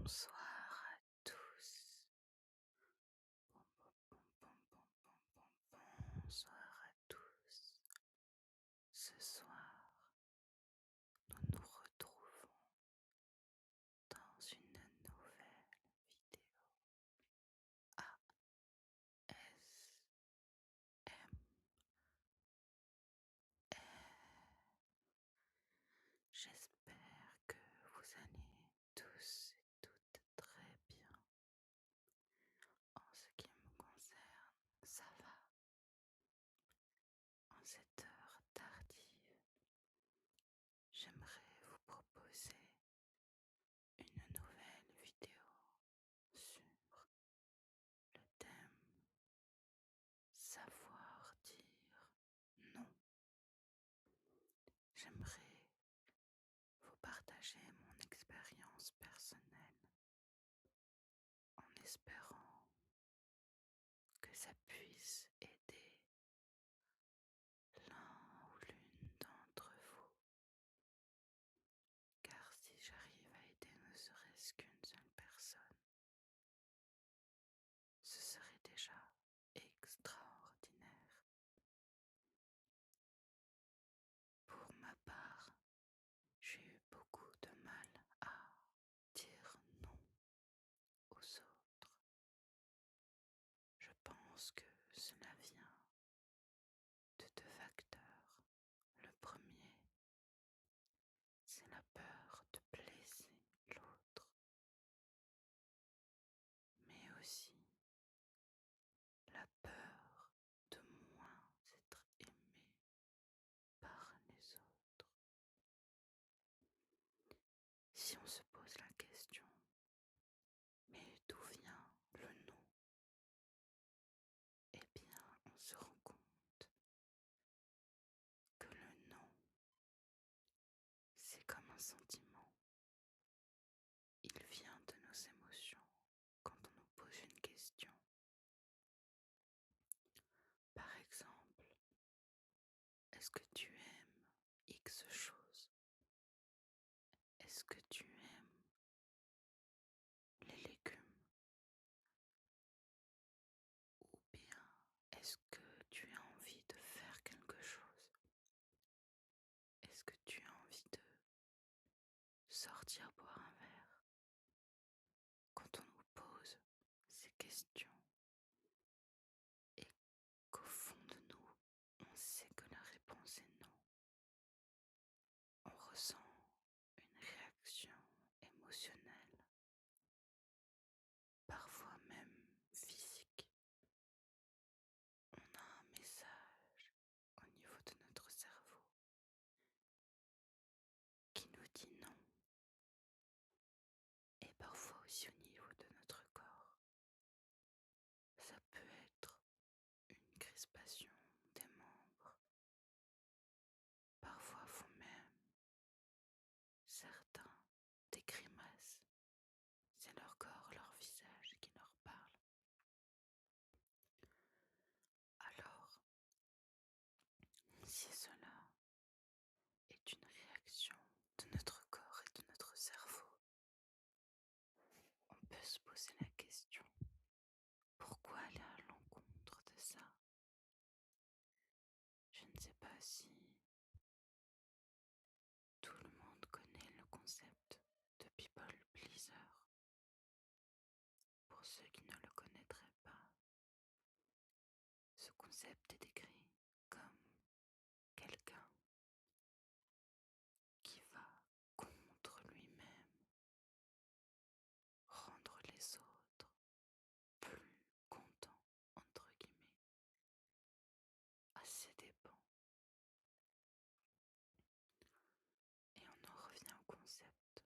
Bonsoir à tous. Bonsoir à tous. Ce soir, nous nous retrouvons dans une nouvelle vidéo ASMR. J'espère que vous allez tous et toutes très bien. En ce qui me concerne, ça va. En cette heure tardive, j'aimerais vous proposer une nouvelle vidéo sur le thème savoir dire non. J'aimerais vous partager mon expérience personnelle en espérant que ça puisse aider l'un ou l'une d'entre vous. Car si j'arrive à aider ne serait-ce qu'une seule personne, ce serait déjà extraordinaire. Pour ma part, j'ai eu beaucoup de mal à dire non aux autres. Je pense que cela vient de deux facteurs. Le premier, c'est la peur de blesser l'autre, mais aussi la peur de moins être aimé par les autres. Si on se pose la question, mais d'où vient le non? Eh bien, on se rend compte que le non, c'est comme un sentiment. Il vient de nos émotions quand on nous pose une question. Par exemple, est-ce que tu aimes X chose? Est-ce que tu aimes les légumes? Ou bien est-ce que tu as envie de faire quelque chose? Est-ce que tu as envie de sortir boire un verre? Quand on nous pose ces questions et qu'au fond de nous, on sait que la réponse est non, on ressent une réaction émotionnelle, parfois même physique. On a un message au niveau de notre cerveau qui nous dit non, et parfois aussi au niveau de notre corps. Ça peut être une crispation des membres, parfois font même certains des grimaces. C'est leur corps, leur visage qui leur parle. Alors, si cela est une réaction de notre corps et de notre cerveau, on peut se poser la question, pourquoi aller à l'encontre de ça? Je ne sais pas si tout le monde connaît le concept de people pleaser. Pour ceux qui ne le connaîtraient pas, ce concept est décrit comme quelqu'un qui va contre lui-même rendre les autres plus contents, entre guillemets, à ses dépens. Et on en revient au concept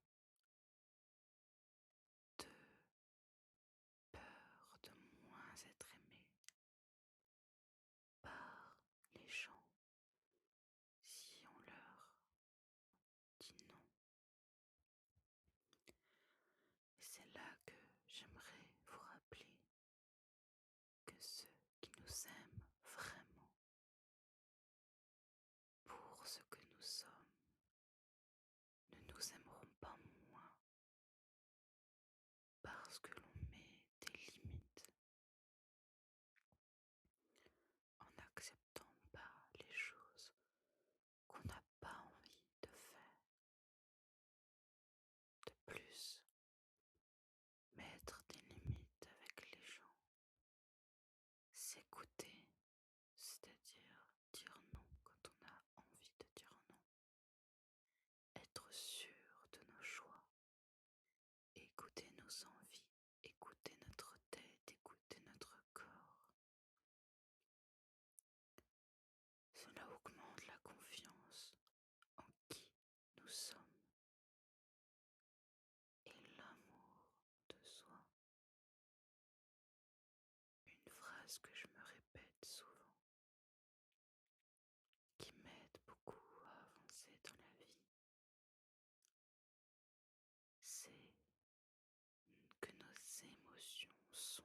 de peur de moins être aimé par lorsque l'on met des limites en n'acceptant pas les choses qu'on n'a pas envie de faire. De plus, mettre des limites avec les gens, s'écouter, c'est-à-dire dire non quand on a envie de dire non, être sûr de nos choix, écouter nos envies, écouter notre tête, écouter notre corps. Cela augmente la confiance en qui nous sommes et l'amour de soi. Une phrase que je me répète souvent, qui m'aide beaucoup à avancer dans la vie, c'est que nos émotions sont